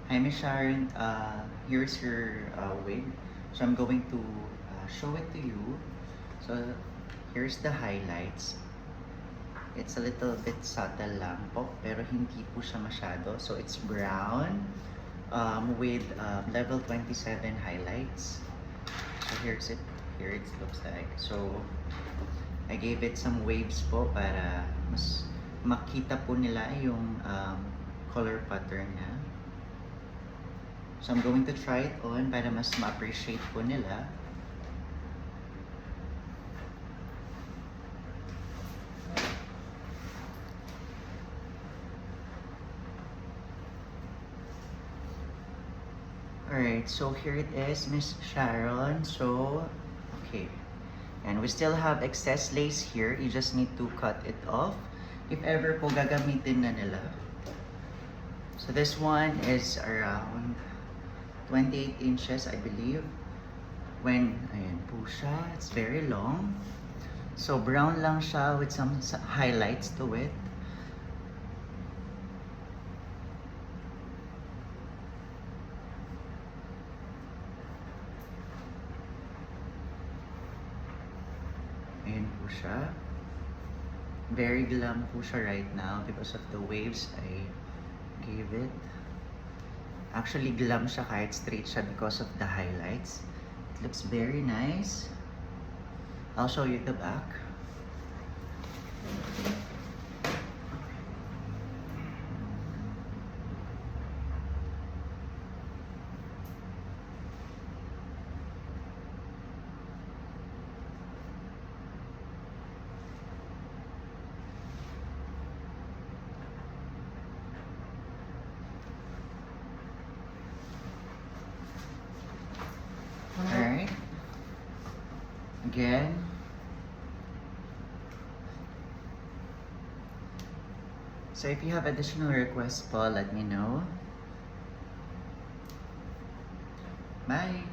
Hi, Miss Sharon. Here's your wig. So I'm going to show it to you. So here's the highlights. It's a little bit subtle lang po, pero hindi po siya masyado. So it's brown with level 27 highlights. So here's it. Here it looks like. So I gave it some waves po para mas makita po nila yung color pattern niya. So I'm going to try it on para mas ma-appreciate po nila. Alright, so here it is, Miss Sharon. So, okay. And we still have excess lace here. You just need to cut it off. If ever po gagamitin na nila. So this one is around 28 inches, I believe. Ayan po siya. It's very long. So brown lang siya with some highlights to it. Ayan po siya. Very glam po siya right now because of the waves I gave it. Actually, glam siya kahit straight siya because of the highlights. It looks very nice. I'll show you the back. Alright. Again. So if you have additional requests po, let me know. Bye!